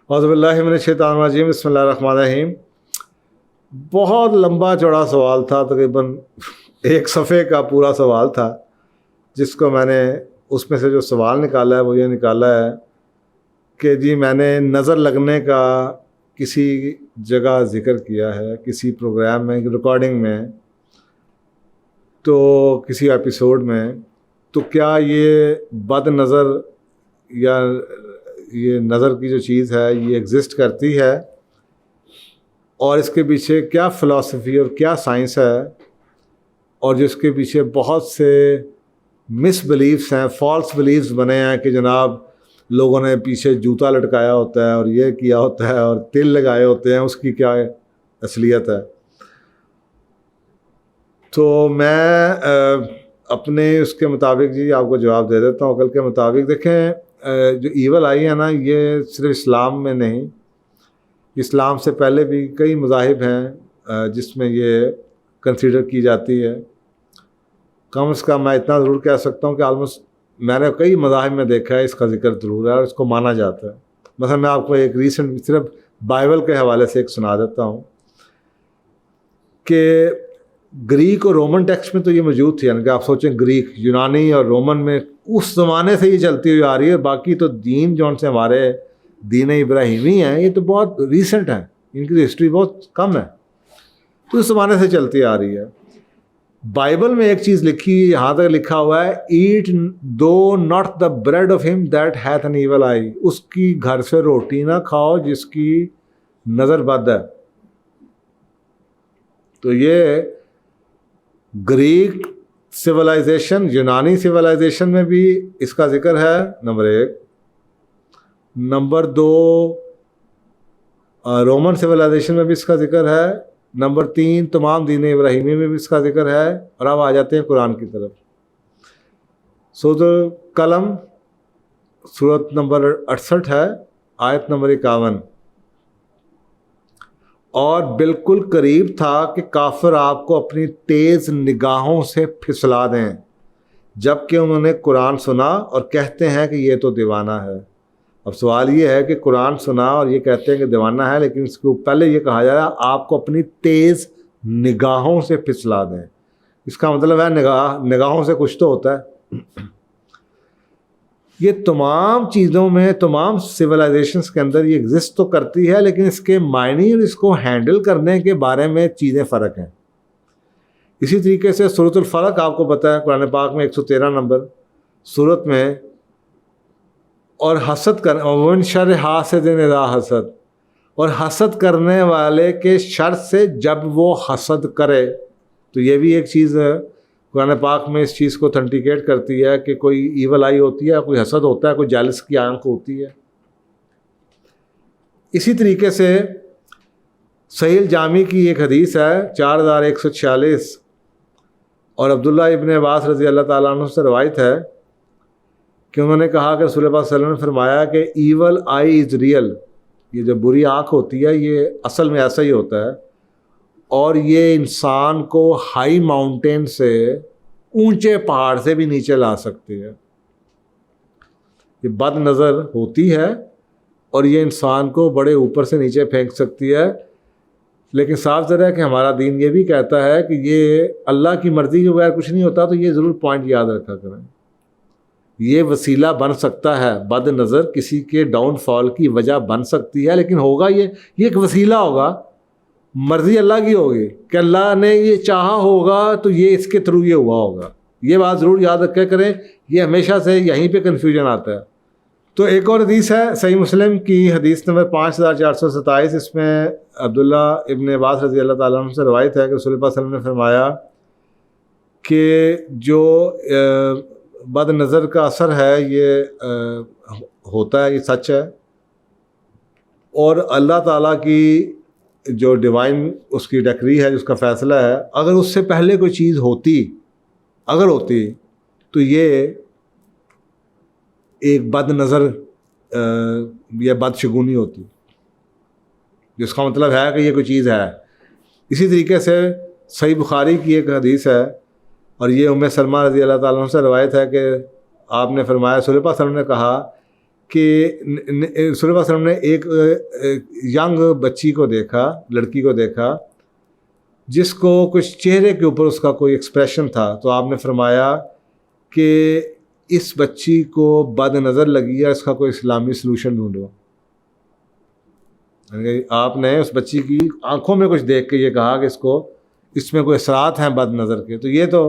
औज़ुबिल्लाहि मिनश्शैतानिर्रजीम बिस्मिल्लाहिर्रहमानिर्रहीम। बहुत लंबा चौड़ा सवाल था, तकरीबन एक सफ़े का पूरा सवाल था, जिसको मैंने उसमें से जो सवाल निकाला है वो ये निकाला है कि जी मैंने नज़र लगने का किसी जगह ज़िक्र किया है, किसी प्रोग्राम में, रिकॉर्डिंग में, तो किसी एपिसोड में, तो क्या ये बद नज़र या ये नज़र की जो चीज़ है ये एग्ज़िस्ट करती है और इसके पीछे क्या फ़िलासफ़ी और क्या साइंस है, और जिसके पीछे बहुत से मिसबिलीफ्स हैं, फॉल्स बिलीव्स बने हैं कि जनाब लोगों ने पीछे जूता लटकाया होता है और ये किया होता है और तिल लगाए होते हैं, उसकी क्या असलियत है। तो मैं अपने उसके मुताबिक जी आपको जवाब दे देता हूँ। कल के मुताबिक देखें, जो ईवल आई है ना, ये सिर्फ इस्लाम में नहीं, इस्लाम से पहले भी कई मज़ाहिब हैं जिसमें ये कंसीडर की जाती है। कम से कम मैं इतना ज़रूर कह सकता हूँ कि आलमोस्ट मैंने कई मज़ाहिब में देखा है, इसका ज़िक्र ज़रूर है और इसको माना जाता है। मतलब मैं आपको एक रीसेंट सिर्फ बाइबल के हवाले से एक सुना देता हूँ कि ग्रीक और रोमन टेक्स्ट में तो ये मौजूद थी, यानी कि आप सोचें ग्रीक, यूनानी और रोमन में उस ज़माने से ये चलती हुई आ रही है। बाकी तो दीन जौन से हमारे दीन इब्राहिमी हैं, ये तो बहुत रीसेंट हैं, इनकी हिस्ट्री बहुत कम है, तो उस ज़माने से चलती आ रही है। बाइबल में एक चीज़ लिखी, यहाँ तक लिखा हुआ है, ईट दो not the bread of him that hath N evil आई। उसकी घर से रोटी ना खाओ जिसकी नज़र बद है। तो ये ग्रीक सिविलाइजेशन, यूनानी सिविलाइजेशन में भी इसका जिक्र है, नंबर एक। नंबर दो, रोमन सिविलाइजेशन में भी इसका जिक्र है। नंबर तीन, तमाम दीन इब्राहिमी में भी इसका जिक्र है। और अब आ जाते हैं कुरान की तरफ। सूरह कलम सूरत नंबर 68 है, आयत नंबर 51। और बिल्कुल करीब था कि काफिर आपको अपनी तेज़ निगाहों से फिसला दें, जबकि उन्होंने कुरान सुना और कहते हैं कि ये तो दीवाना है। अब सवाल ये है कि कुरान सुना और ये कहते हैं कि दीवाना है, लेकिन इसको पहले ये कहा जा रहा है आपको अपनी तेज़ निगाहों से फिसला दें। इसका मतलब है निगाहों से कुछ तो होता है। ये तमाम चीज़ों में, तमाम सिविलाइजेशंस के अंदर ये एग्जिस्ट तो करती है, लेकिन इसके मायने और इसको हैंडल करने के बारे में चीज़ें फ़र्क हैं। इसी तरीके से सूरतुल फलक आपको पता है, कुरान पाक में 113 नंबर सूरत में, और हसद कर वन शर हासिदिन इज़ा हसद, और हसद करने वाले के शर से जब वो हसद करे। तो ये भी एक चीज़ कुरान पाक में इस चीज़ को ऑथेंटिकेट करती है कि कोई ईवल आई होती है, कोई हसद होता है, कोई जालिस की आंख होती है। इसी तरीके से सहीह जामी की एक हदीस है 4146, और अब्दुल्ला इब्न अब्बास रज़ी अल्लाह ताला अन्हु से रवायत है कि उन्होंने कहा कि रसूल पाक सल्लल्लाहु अलैहि वसल्लम ने फरमाया कि ईवल आई इज़ रियल, ये जो बुरी आँख होती है ये असल में ऐसा ही होता है, और ये इंसान को हाई माउंटेन से, ऊंचे पहाड़ से भी नीचे ला सकती है। ये बद नज़र होती है और ये इंसान को बड़े ऊपर से नीचे फेंक सकती है। लेकिन साफ ज़रा है कि हमारा दीन ये भी कहता है कि ये अल्लाह की मर्ज़ी के बगैर कुछ नहीं होता। तो ये ज़रूर पॉइंट याद रखा करें, ये वसीला बन सकता है, बद नज़र किसी के डाउनफॉल की वजह बन सकती है, लेकिन होगा ये एक वसीला होगा, मर्ज़ी अल्लाह की होगी कि अल्लाह ने ये चाहा होगा तो ये इसके थ्रू ये हुआ होगा। ये बात ज़रूर याद रखा करें, ये हमेशा से यहीं पे कन्फ्यूजन आता है। तो एक और हदीस है सही मुस्लिम की हदीस नंबर 5427, इसमें अब्दुल्ला इब्न अब्बास रज़ी अल्लाह ताला अन्हु से रवायत है कि रसूल पाक सल्लल्लाहु अलैहि वसल्लम ने फरमाया कि जो बद नज़र का असर है ये होता है, ये सच है, और अल्लाह ताला की जो डिवाइन उसकी डिक्री है, जिसका फ़ैसला है, अगर उससे पहले कोई चीज़ होती, अगर होती, तो ये एक बद नज़र या बदशगुनी होती, जिसका मतलब है कि ये कोई चीज़ है। इसी तरीके से सही बुखारी की एक हदीस है, और ये उम्मे सलमा रज़ी अल्लाह ताला अन्हा से रवायत है कि आपने फरमाया, रसूल पाक सल्लल्लाहु अलैहि वसल्लम ने कहा कि रसूलुल्लाह सल्लल्लाहु अलैहि वसल्लम ने एक यंग बच्ची को देखा, लड़की को देखा, जिसको कुछ चेहरे के ऊपर उसका कोई एक्सप्रेशन था। तो आपने फरमाया कि इस बच्ची को बद नज़र लगी है, इसका कोई इस्लामी सलूशन ढूंढो। आपने उस बच्ची की आंखों में कुछ देख के ये कहा कि इसमें कोई असरात हैं बद नज़र के। तो ये तो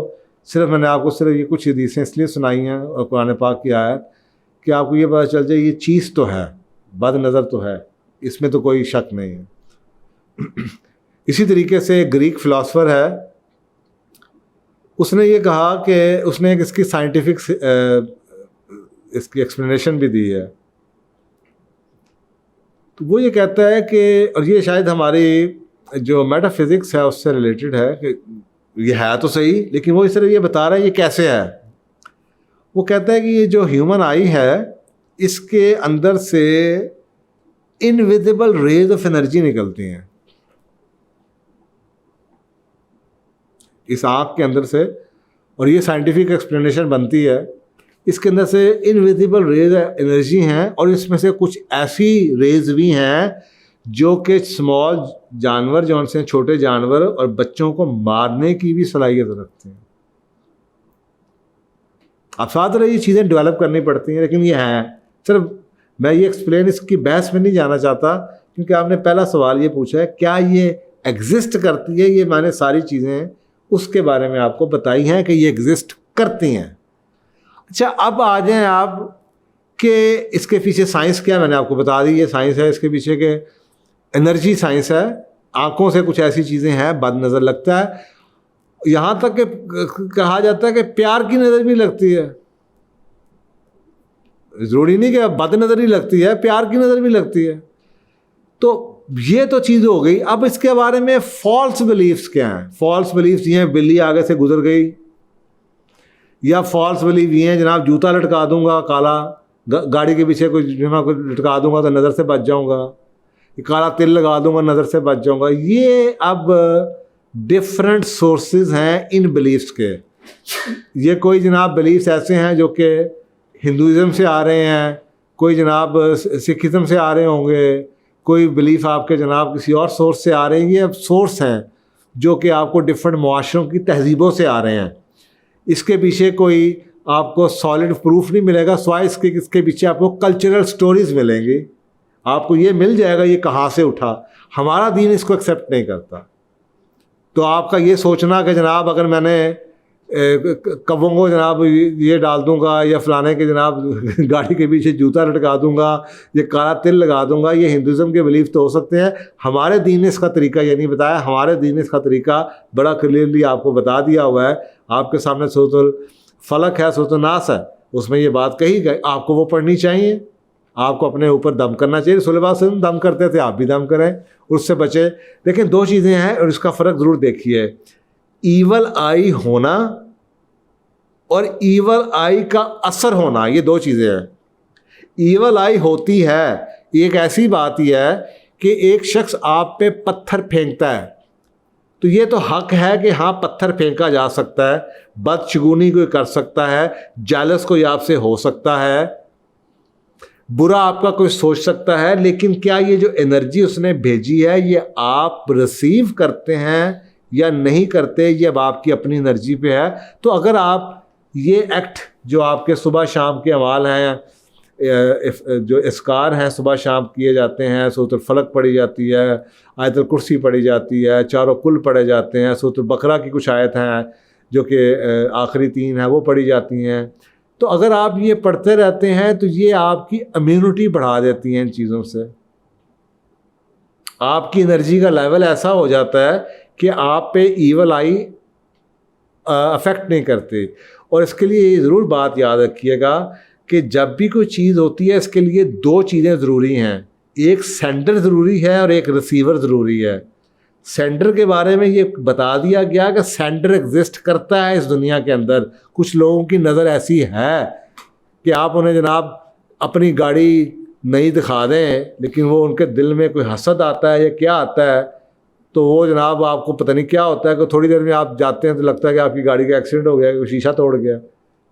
सिर्फ मैंने आपको सिर्फ ये कुछ हदीसें इसलिए सुनाई हैं और कुरान पाक की आयत कि आपको ये पता चल जाए ये चीज़ तो है, बद नज़र तो है, इसमें तो कोई शक नहीं है। इसी तरीके से एक ग्रीक फ़िलासफ़र है, उसने ये कहा कि उसने एक इसकी साइंटिफिक इसकी एक्सप्लेनेशन भी दी है। तो वो ये कहता है कि, और ये शायद हमारी जो मेटाफिज़िक्स है उससे रिलेटेड है, कि ये है तो सही लेकिन वो सिर्फ ये बता रहा है ये कैसे है। वो कहता है कि ये जो ह्यूमन आई है इसके अंदर से इनविजिबल रेज ऑफ एनर्जी निकलती हैं इस आँख के अंदर से, और ये साइंटिफिक एक्सप्लेनेशन बनती है। इसके अंदर से इनविजिबल रेज एनर्जी हैं और इसमें से कुछ ऐसी रेज भी हैं जो कि स्मॉल जानवर, जो उनसे छोटे जानवर और बच्चों को मारने की भी सलाहियत रखते हैं। अब साथ रही ये चीज़ें डेवलप करनी पड़ती हैं, लेकिन ये हैं। सिर्फ मैं ये एक्सप्लेन इसकी बहस में नहीं जाना चाहता, क्योंकि आपने पहला सवाल ये पूछा है क्या ये एग्जिस्ट करती है। ये मैंने सारी चीज़ें उसके बारे में आपको बताई हैं कि ये एग्जिस्ट करती हैं। अच्छा, अब आ जाएं आप कि इसके पीछे साइंस क्या, मैंने आपको बता दी ये साइंस है। इसके पीछे के एनर्जी साइंस है, आँखों से कुछ ऐसी चीज़ें हैं, बद नज़र लगता है। यहाँ तक कि कहा जाता है कि प्यार की नज़र भी लगती है। ज़रूरी नहीं कि बद नज़र ही लगती है, प्यार की नज़र भी लगती है। तो ये तो चीज़ हो गई। अब इसके बारे में फॉल्स बिलीफ्स क्या हैं? फॉल्स बिलीफ्स ये हैं बिल्ली आगे से गुजर गई, या फॉल्स बिलीफ ये हैं जनाब जूता लटका दूंगा काला, गाड़ी के पीछे कुछ लटका दूंगा तो नज़र से बच जाऊंगा, काला तिल लगा दूंगा नज़र से बच जाऊंगा। ये अब डिफरेंट सोर्सेज हैं इन बिलीफ्स के। ये कोई जनाब बिलीफ्स ऐसे हैं जो कि हिंदुज़म से आ रहे हैं, कोई जनाब सिखिज़म से आ रहे होंगे, कोई बिलीफ आपके जनाब किसी और सोर्स से आ रहे हैं। ये अब सोर्स हैं जो कि आपको डिफरेंट मुआशरों की तहजीबों से आ रहे हैं। इसके पीछे कोई आपको सॉलिड प्रूफ नहीं मिलेगा, स्वाय इसके पीछे आपको कल्चरल स्टोरीज़ मिलेंगी। आपको ये मिल जाएगा ये कहाँ से उठा। हमारा दीन इसको एक्सेप्ट नहीं करता। तो आपका ये सोचना कि जनाब अगर मैंने कब्बों को जनाब ये डाल दूंगा, या फलाने के जनाब गाड़ी के पीछे जूता लटका दूंगा, ये काला तिल लगा दूंगा, ये हिंदुज़म के बिलीफ तो हो सकते हैं। हमारे दीन ने इसका तरीका ये नहीं बताया। हमारे दीन ने इसका तरीका बड़ा क्लियरली आपको बता दिया हुआ है। आपके सामने सूरतुल फलक है, सूरतुल नास है, उसमें ये बात कही गई। आपको वो पढ़नी चाहिए, आपको अपने ऊपर दम करना चाहिए। रसूलुल्लाह सल्लल्लाहु अलैहि वसल्लम दम करते थे, आप भी दम करें, उससे बचे। लेकिन दो चीज़ें हैं और इसका फ़र्क ज़रूर देखिए, ईवल आई होना और ईवल आई का असर होना, ये दो चीज़ें हैं। ईवल आई होती है, एक ऐसी बात ही है कि एक शख्स आप पे पत्थर फेंकता है, तो ये तो हक है कि हाँ पत्थर फेंका जा सकता है, बदशगुनी कोई कर सकता है, जेलस कोई आपसे हो सकता है, बुरा आपका कोई सोच सकता है। लेकिन क्या ये जो एनर्जी उसने भेजी है ये आप रिसीव करते हैं या नहीं करते, ये अब आपकी अपनी एनर्जी पे है। तो अगर आप ये एक्ट जो आपके सुबह शाम के अमाल हैं, जो इसकार हैं सुबह शाम किए जाते हैं, सूरतुल फलक पढ़ी जाती है, आयतुल कुर्सी पढ़ी जाती है, चारों कुल पढ़े जाते हैं, सूरतुल बकरा की कुछ आयत हैं जो कि आखिरी 3 हैं वो पढ़ी जाती हैं। तो अगर आप ये पढ़ते रहते हैं तो ये आपकी इम्यूनिटी बढ़ा देती हैं इन चीज़ों से। आपकी एनर्जी का लेवल ऐसा हो जाता है कि आप पे ईवल आई अफेक्ट नहीं करते। और इसके लिए ये ज़रूर बात याद रखिएगा कि जब भी कोई चीज़ होती है इसके लिए 2 चीज़ें ज़रूरी हैं, एक सेंडर ज़रूरी है और एक रिसीवर ज़रूरी है। सेंडर के बारे में ये बता दिया गया कि सेंडर एग्जिस्ट करता है इस दुनिया के अंदर। कुछ लोगों की नज़र ऐसी है कि आप उन्हें जनाब अपनी गाड़ी नहीं दिखा दें, लेकिन वो उनके दिल में कोई हसद आता है या क्या आता है, तो वो जनाब आपको पता नहीं क्या होता है कि थोड़ी देर में आप जाते हैं तो लगता है कि आपकी गाड़ी का एक्सीडेंट हो गया, कोई शीशा तोड़ गया,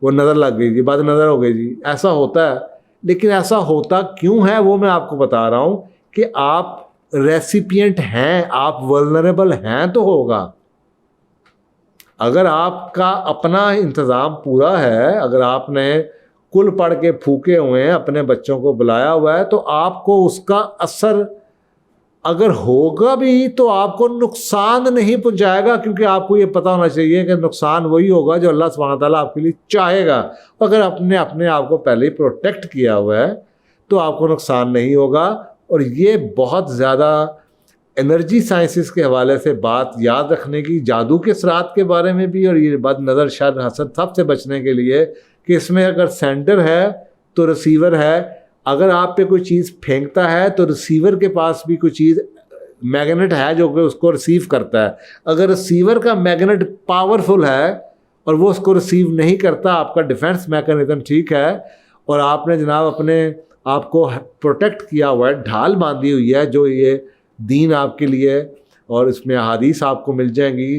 वो नज़र लग गई जी, बाद नज़र हो गई जी, ऐसा होता है। लेकिन ऐसा होता क्यों है वो मैं आपको बता रहा हूँ कि आप रेसिपिएंट हैं, आप वल्नरेबल हैं तो होगा। अगर आपका अपना इंतज़ाम पूरा है, अगर आपने कुल पढ़ के फूके हुए हैं, अपने बच्चों को बुलाया हुआ है, तो आपको उसका असर अगर होगा भी तो आपको नुकसान नहीं पहुंचाएगा, क्योंकि आपको ये पता होना चाहिए कि नुकसान वही होगा जो अल्लाह सुब्हानहू तआला आपके लिए चाहेगा। अगर आपने अपने आप को पहले ही प्रोटेक्ट किया हुआ है तो आपको नुकसान नहीं होगा। और ये बहुत ज़्यादा एनर्जी साइंसिस के हवाले से बात याद रखने की, जादू के असरात के बारे में भी, और ये बद नज़र शर हसद सब से बचने के लिए कि इसमें अगर सेंडर है तो रिसीवर है। अगर आप पे कोई चीज़ फेंकता है तो रिसीवर के पास भी कोई चीज़ मैग्नेट है जो कि उसको रिसीव करता है। अगर रिसीवर का मैग्नेट पावरफुल है और वो उसको रिसीव नहीं करता, आपका डिफेंस मैकेनिज्म ठीक है और आपने जनाब अपने आपको प्रोटेक्ट किया हुआ है, ढाल बांधी हुई है जो ये दीन आपके लिए, और इसमें अहादीस आपको मिल जाएंगी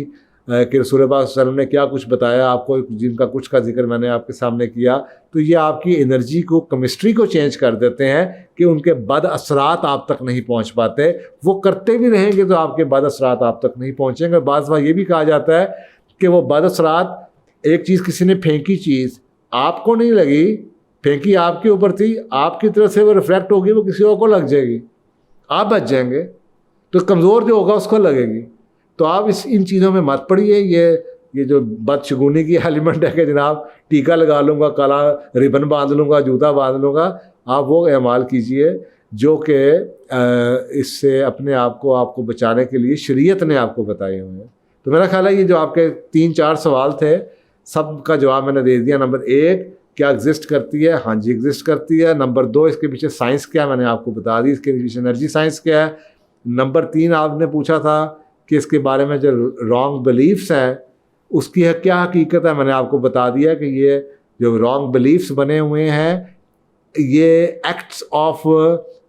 कि रसूल पाक सल्लल्लाहु अलैहि वसल्लम ने क्या कुछ बताया आपको, जिनका कुछ का जिक्र मैंने आपके सामने किया। तो ये आपकी एनर्जी को, केमिस्ट्री को चेंज कर देते हैं कि उनके बद असरात आप तक नहीं पहुंच पाते। वो करते भी रहेंगे तो आपके बद असरात आप तक नहीं पहुंचेंगे। बाज़ बार ये भी कहा जाता है कि वो बद असरात, एक चीज़ किसी ने फेंकी, चीज़ आपको नहीं लगी, फेंकी आपके ऊपर थी, आपकी तरफ से वो रिफ्लेक्ट होगी, वो किसी और को लग जाएगी, आप बच जाएंगे, तो कमज़ोर जो होगा उसको लगेगी। तो आप इन चीज़ों में मत पड़िए। ये जो बदशगुनी की एलिमेंट है कि जनाब टीका लगा लूँगा, काला रिबन बांध लूँगा, जूता बांध लूँगा, आप वो इस्तेमाल कीजिए जो कि इससे अपने आप को आपको बचाने के लिए शरीयत ने आपको बताए हुए हैं। तो मेरा ख्याल है ये जो आपके 3-4 सवाल थे, सब का जवाब मैंने दे दिया। नंबर 1, क्या एग्जिस्ट करती है? हाँ जी एग्जिस्ट करती है। नंबर 2, इसके पीछे साइंस क्या है, मैंने आपको बता दी, इसके पीछे एनर्जी साइंस क्या है। नंबर 3, आपने पूछा था कि इसके बारे में जो रॉन्ग बिलीफ्स हैं उसकी है क्या हकीकत है, मैंने आपको बता दिया कि ये जो रॉन्ग बिलीफ्स बने हुए हैं ये एक्ट्स ऑफ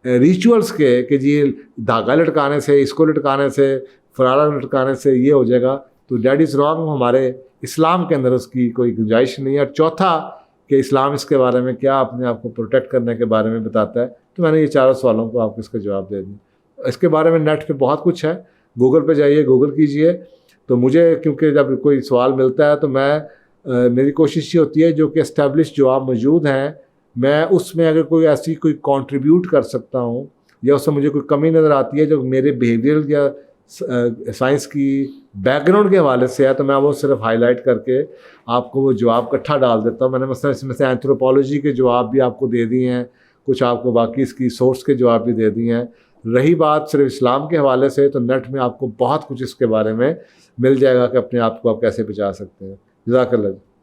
रिचुअल्स के, कि जी धागा लटकाने से, इसको लटकाने से, फरारा लटकाने से ये हो जाएगा, तो डैट इज़ रॉन्ग। हमारे इस्लाम के अंदर उसकी कोई गुंजाइश नहीं है। और चौथा कि इस्लाम इसके बारे में क्या अपने आप को प्रोटेक्ट करने के बारे में बताता है। तो मैंने ये 4 सवालों को आपको इसका जवाब दे दिया। इसके बारे में नेट पे बहुत कुछ है, गूगल पे जाइए, गूगल कीजिए। तो मुझे क्योंकि जब कोई सवाल मिलता है तो मेरी कोशिश ये होती है जो कि एस्टेब्लिश जवाब मौजूद हैं, मैं उसमें अगर कोई ऐसी कोई कंट्रीब्यूट कर सकता हूँ या उससे मुझे कोई कमी नज़र आती है जो मेरे बिहेवियरल या साइंस की बैकग्राउंड के हवाले से है, तो मैं वो सिर्फ हाईलाइट करके आपको वो जवाब इकट्ठा डाल देता हूँ। मैंने मसलन इसमें से एंथ्रोपोलॉजी के जवाब भी आपको दे दिए हैं, कुछ आपको बाकी इसकी सोर्स के जवाब भी दे दिए हैं। रही बात सिर्फ इस्लाम के हवाले से, तो नेट में आपको बहुत कुछ इसके बारे में मिल जाएगा कि अपने आप को आप कैसे बचा सकते हैं। जज़ाकल्लाह।